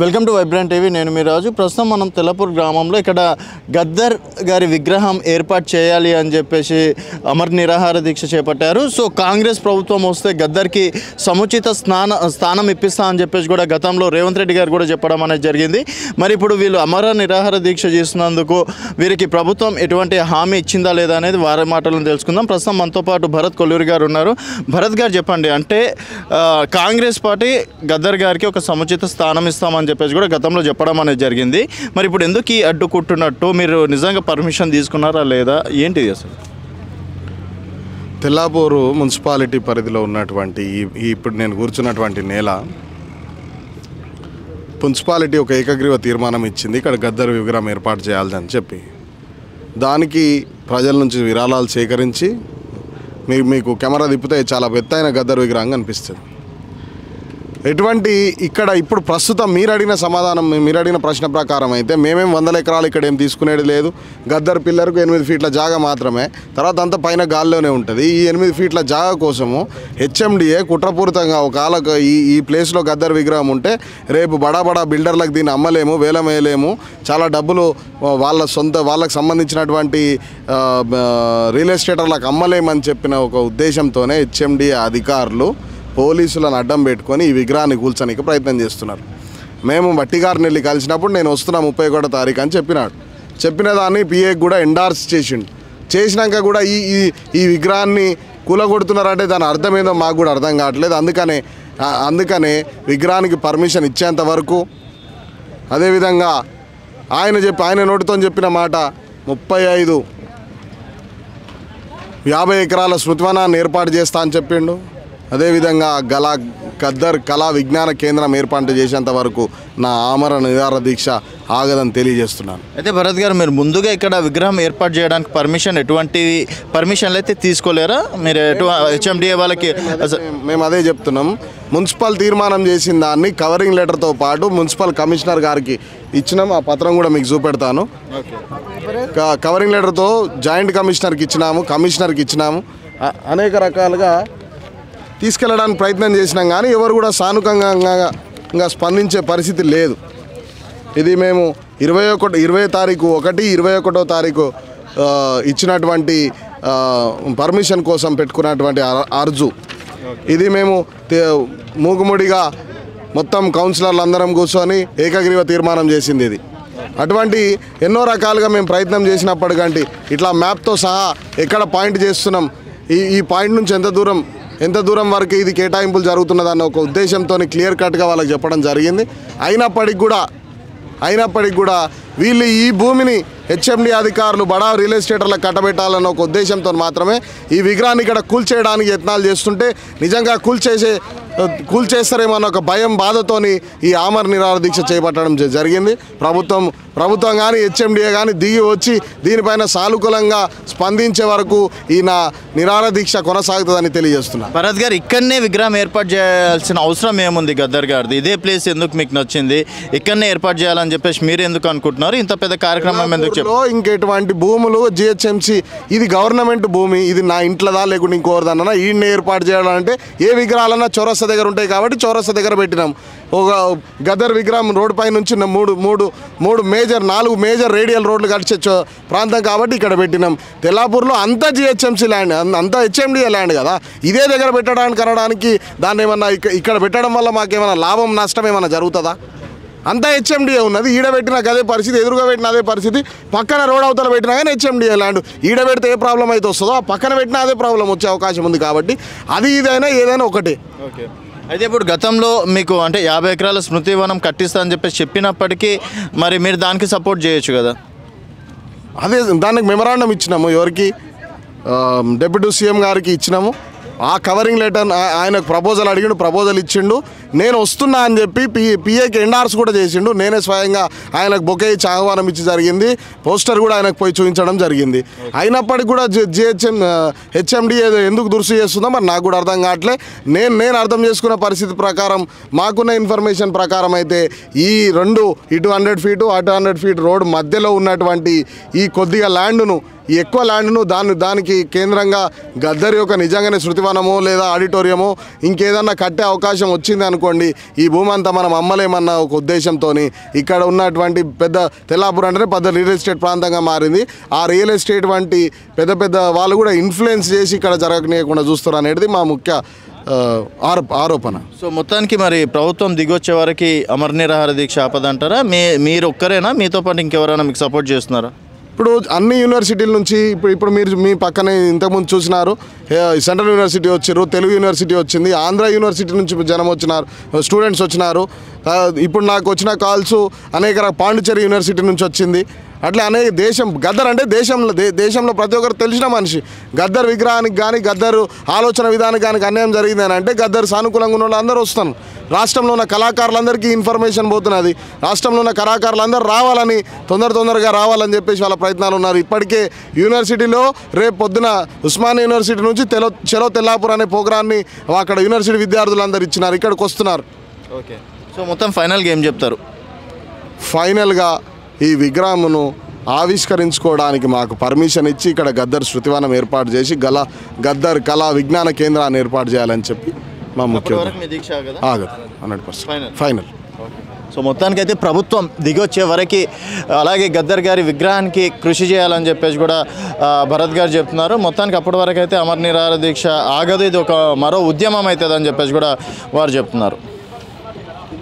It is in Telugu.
Welcome to vibrant TV. నేను మీ రాజు. ప్రస్తుతం మనం తెల్లపూర్ గ్రామంలో ఇక్కడ గద్దర్ గారి విగ్రహం ఏర్పాటు చేయాలి అని చెప్పేసి అమర్ నిరాహార దీక్ష చేపట్టారు. సో కాంగ్రెస్ ప్రభుత్వం వస్తే గద్దర్కి సముచిత స్థానం ఇప్పిస్తా అని చెప్పేసి కూడా గతంలో రేవంత్ రెడ్డి గారు కూడా చెప్పడం అనేది జరిగింది. మరి ఇప్పుడు వీళ్ళు అమర నిరాహార దీక్ష చేస్తున్నందుకు వీరికి ప్రభుత్వం ఎటువంటి హామీ ఇచ్చిందా లేదా అనేది వారి మాటలను తెలుసుకుందాం. ప్రస్తుతం మనతో పాటు భరత్ కొల్లూరి గారు ఉన్నారు. భరత్ గారు చెప్పండి, అంటే కాంగ్రెస్ పార్టీ గద్దర్ గారికి ఒక సముచిత స్థానం ఇస్తామని చెప్పేసి కూడా గతంలో చెప్పడం అనేది జరిగింది. మరి ఇప్పుడు ఎందుకు ఈ అడ్డుకుంటున్నట్టు, మీరు నిజంగా పర్మిషన్ తీసుకున్నారా లేదా, ఏంటిది అసలు? తెల్లాపూరు మున్సిపాలిటీ పరిధిలో ఉన్నటువంటి ఇప్పుడు నేను కూర్చున్నటువంటి నేల మున్సిపాలిటీ ఒక ఏకగ్రీవ తీర్మానం ఇచ్చింది ఇక్కడ గద్దర్ విగ్రహం ఏర్పాటు చేయాలని చెప్పి. దానికి ప్రజల నుంచి విరాళాలు సేకరించి మీకు కెమెరా తిప్పితే చాలా ఎత్తైన గద్దర్ విగ్రహం కనిపిస్తుంది. ఇక్కడ ఇప్పుడు ప్రస్తుతం మీరు అడిగిన ప్రశ్న ప్రకారం అయితే మేమేం 100 ఎకరాలు ఇక్కడ ఏం తీసుకునేది లేదు. గద్దర్ పిల్లర్కు 8 ఫీట్ల జాగా మాత్రమే, తర్వాత అంతా పైన గాల్లోనే ఉంటుంది. ఈ 8 ఫీట్ల జాగా కోసము హెచ్ఎండిఏ కుట్రపూరితంగా ఒకవేళ ఈ ప్లేస్లో గద్దర్ విగ్రహం ఉంటే రేపు బడా బిల్డర్లకు దీన్ని అమ్మలేము, వేలం వేయలేము, చాలా డబ్బులు వాళ్ళకు సంబంధించినటువంటి రియల్ ఎస్టేటర్లకు అమ్మలేమని చెప్పిన ఒక ఉద్దేశంతోనే హెచ్ఎండిఏ అధికారులు పోలీసులను అడ్డం పెట్టుకొని ఈ విగ్రహాన్ని కూల్చడానికి ప్రయత్నం చేస్తున్నారు. మేము బట్టి గారిని వెళ్ళి కలిసినప్పుడు నేను వస్తున్నా 31వ తారీఖు అని చెప్పిన దాన్ని పిఏకి కూడా ఎండార్స్ చేసినాక కూడా ఈ విగ్రహాన్ని కూలగొడుతున్నారంటే దాని అర్థం ఏదో మాకు కూడా అర్థం కావట్లేదు. అందుకనే విగ్రహానికి పర్మిషన్ ఇచ్చేంత వరకు, అదేవిధంగా ఆయన నోటితో చెప్పిన మాట 50 ఎకరాల స్మృతివనాన్ని ఏర్పాటు చేస్తా అని చెప్పిండు. అదేవిధంగా గద్దర్ కళా విజ్ఞాన కేంద్రం ఏర్పాటు చేసేంత వరకు నా ఆమర నిరాహార దీక్ష ఆగదని తెలియజేస్తున్నాను. అయితే భరత్ గారు, మీరు ముందుగా ఇక్కడ విగ్రహం ఏర్పాటు చేయడానికి ఎటువంటి పర్మిషన్లు అయితే తీసుకోలేరా? మీరు హెచ్ఎండిఏ వాళ్ళకి మేము అదే చెప్తున్నాం. మున్సిపల్ తీర్మానం చేసిన దాన్ని కవరింగ్ లెటర్తో పాటు మున్సిపల్ కమిషనర్ గారికి ఇచ్చినాం. ఆ పత్రం కూడా మీకు చూపెడతాను. కవరింగ్ లెటర్తో జాయింట్ కమిషనర్కి ఇచ్చినాము, అనేక రకాలుగా తీసుకెళ్ళడానికి ప్రయత్నం చేసినాం. కానీ ఎవరు కూడా సానుకూలంగా స్పందించే పరిస్థితి లేదు. ఇది మేము 21వ తారీఖు ఇచ్చినటువంటి పర్మిషన్ కోసం పెట్టుకున్నటువంటి అర్జు. ఇది మేము మూకుముడిగా మొత్తం కౌన్సిలర్లు అందరం కూర్చొని ఏకగ్రీవ తీర్మానం చేసింది. ఇది అటువంటి ఎన్నో రకాలుగా మేము ప్రయత్నం చేసినప్పటికంటే ఇట్లా మ్యాప్తో సహా ఎక్కడ పాయింట్ చేస్తున్నాం, ఈ పాయింట్ నుంచి ఎంత దూరం వరకు ఇది కేటాయింపులు జరుగుతున్నదన్న ఒక ఉద్దేశంతో క్లియర్ కట్గా వాళ్ళకి చెప్పడం జరిగింది. అయినప్పటికీ కూడా వీళ్ళు ఈ భూమిని హెచ్ఎండి అధికారులు బడా రియల్ ఎస్టేటర్లకు కట్టబెట్టాలన్న ఒక ఉద్దేశంతో మాత్రమే ఈ విగ్రహాన్ని ఇక్కడ కూల్చేయడానికి యత్నాలు చేస్తుంటే, నిజంగా కూల్చేస్తారేమో అన్న ఒక భయం, బాధతోని ఈ ఆమర నిరాహార దీక్ష చేపట్టడం జరిగింది. ప్రభుత్వం కానీ హెచ్ఎండిఏ కానీ దిగి వచ్చి దీనిపైన సానుకూలంగా స్పందించే వరకు ఈ నా నిరాహార దీక్ష కొనసాగుతుందని తెలియజేస్తున్నా. భరత్ గారు, ఇక్కడనే విగ్రహం ఏర్పాటు చేయాల్సిన అవసరం ఏముంది గద్దర్ గారిది? ఇదే ప్లేస్ ఎందుకు మీకు నచ్చింది? ఇక్కడనే ఏర్పాటు చేయాలని చెప్పేసి మీరు ఎందుకు అనుకుంటున్నారు? ఇంత పెద్ద కార్యక్రమం ఎందుకు? ఇంకెటువంటి భూములు జిహెచ్ఎంసీ, ఇది గవర్నమెంట్ భూమి, ఇది నా ఇంట్లోదా లేకుంటే ఇంకోరిదన్నా ఈయన్ని ఏర్పాటు చేయాలంటే ఏ విగ్రహాలన్నా చౌరస్తా దగ్గర ఉంటాయి కాబట్టి చౌరస్తా దగ్గర పెట్టినాం. ఒక గద్దర్ విగ్రహం రోడ్డు పై నుంచి 4 మేజర్ రేడియల్ రోడ్లు కలిసే ప్రాంతం కాబట్టి ఇక్కడ పెట్టినాం. తెల్లాపూర్లో అంతా జిహెచ్ఎంసీ ల్యాండ్, అంతా హెచ్ఎండిఏ ల్యాండ్ కదా. ఇదే దగ్గర అనడానికి దాన్ని ఏమన్నా ఇక్కడ పెట్టడం వల్ల మాకేమైనా లాభం నష్టం ఏమైనా జరుగుతుందా? అంతా హెచ్ఎండిఏ ఉన్నది. ఈడబెట్టినాక అదే పరిస్థితి, ఎదురుగా పెట్టిన అదే పరిస్థితి, పక్కన రోడ్ అవతల పెట్టినా కానీ హెచ్ఎండిఏ ల్యాండ్. ఈడబెడితే ఏ ప్రాబ్లం అయితే వస్తుందో ఆ పక్కన పెట్టినా అదే ప్రాబ్లం వచ్చే అవకాశం ఉంది. కాబట్టి అది ఏదైనా ఒకటే. ఓకే. అయితే ఇప్పుడు గతంలో మీకు అంటే 50 ఎకరాల స్మృతివనం కట్టిస్తా అని చెప్పినప్పటికీ మరి మీరు దానికి సపోర్ట్ చేయొచ్చు కదా? అదే దానికి మెమరాండం ఇచ్చినాము. ఎవరికి? డిప్యూటీ సీఎం గారికి ఇచ్చినాము. ఆ కవరింగ్ లెటర్ ఆయనకు ప్రపోజల్ అడిగిండు, ప్రపోజల్ ఇచ్చిండు. నేను వస్తున్నా అని చెప్పి పిఏకి ఎండార్స్ కూడా చేసిండు. నేనే స్వయంగా ఆయనకు బొకే ఇచ్చి ఆహ్వానం ఇచ్చి జరిగింది. పోస్టర్ కూడా ఆయనకు పోయి చూపించడం జరిగింది. అయినప్పటికీ కూడా హెచ్ఎండి ఎందుకు దురుసు చేస్తుందో మరి నాకు కూడా అర్థం కావట్లే. నేను అర్థం చేసుకున్న పరిస్థితి ప్రకారం, మాకున్న ఇన్ఫర్మేషన్ ప్రకారం అయితే ఈ రెండు, ఇటు 100 ఫీటు అటు 100 ఫీట్ రోడ్ మధ్యలో ఉన్నటువంటి ఈ కొద్దిగా ల్యాండ్ను ఈ ఎక్కువ ల్యాండ్ను దానికి కేంద్రంగా గద్దర్ యొక్క నిజంగానే శృతివనమో లేదా ఆడిటోరియమో ఇంకేదన్నా కట్టే అవకాశం వచ్చింది అనుకోండి, ఈ భూమి అంతా మనం అమ్మలేమన్న ఒక ఉద్దేశంతో ఇక్కడ ఉన్నటువంటి పెద్ద తెల్లాపూర్ అంటే పెద్ద రియల్ ఎస్టేట్ ప్రాంతంగా మారింది. ఆ రియల్ ఎస్టేట్ వంటి పెద్ద వాళ్ళు కూడా ఇన్ఫ్లుయెన్స్ చేసి ఇక్కడ జరగనీయకుండా చూస్తారు అనేది మా ముఖ్య ఆరోపణ. సో మొత్తానికి మరి ప్రభుత్వం దిగొచ్చే వరకు అమర నిరాహార దీక్ష ఆపదంటారా? మీరు ఒక్కరేనా, మీతో పాటు ఇంకెవరైనా మీకు సపోర్ట్ చేస్తున్నారా? ఇప్పుడు అన్ని యూనివర్సిటీల నుంచి ఇప్పుడు మీరు మీ పక్కనే ఇంతకుముందు చూసినారు, సెంట్రల్ యూనివర్సిటీ వచ్చారు, తెలుగు యూనివర్సిటీ వచ్చింది, ఆంధ్ర యూనివర్సిటీ నుంచి జనం వచ్చినారు, స్టూడెంట్స్ వచ్చినారు. ఇప్పుడు నాకు వచ్చిన కాల్స్ అనేక పాండిచ్చేరి యూనివర్సిటీ నుంచి వచ్చింది. అట్లా అనేక గద్దర్ అంటే దేశంలో ప్రతి ఒక్కరు తెలిసిన మనిషి. గద్దర్ విగ్రహానికి కానీ గద్దర్ ఆలోచన విధానానికి కానీ అన్యాయం జరిగిందని అంటే గద్దర్ సానుకూలంగా ఉన్న వాళ్ళు అందరూ వస్తాను. రాష్ట్రంలో ఉన్న కళాకారులందరికీ ఇన్ఫర్మేషన్ పోతున్నది. రాష్ట్రంలో ఉన్న కళాకారులందరూ రావాలని తొందరగా రావాలని చెప్పేసి వాళ్ళ ప్రయత్నాలు ఉన్నారు. ఇప్పటికే యూనివర్సిటీలో రేపు పొద్దున ఉస్మానియా యూనివర్సిటీ నుంచి చలో తెల్లాపూర్ అనే ప్రోగ్రాన్ని అక్కడ యూనివర్సిటీ విద్యార్థులందరూ ఇచ్చినారు, ఇక్కడికి వస్తున్నారు. ఓకే, సో మొత్తం ఫైనల్గా ఏం చెప్తారు? ఫైనల్గా ఈ విగ్రహమును ఆవిష్కరించుకోవడానికి మాకు పర్మిషన్ ఇచ్చి ఇక్కడ గద్దర్ శృతివనం ఏర్పాటు చేసి గద్దర్ కళా విజ్ఞాన కేంద్రాన్ని ఏర్పాటు చేయాలని చెప్పి మా ముఖ్య ఆగదు 100% ఫైనల్. సో మొత్తానికైతే ప్రభుత్వం దిగొచ్చే వరకు అలాగే గద్దర్ గారి విగ్రహానికి కృషి చేయాలని చెప్పేసి కూడా భరత్ గారు చెప్తున్నారు. మొత్తానికి అప్పటి వరకు అయితే అమర నిరాహార దీక్ష ఆగదు, ఇది ఒక మరో ఉద్యమం అవుతుంది అని చెప్పేసి కూడా వారు చెప్తున్నారు.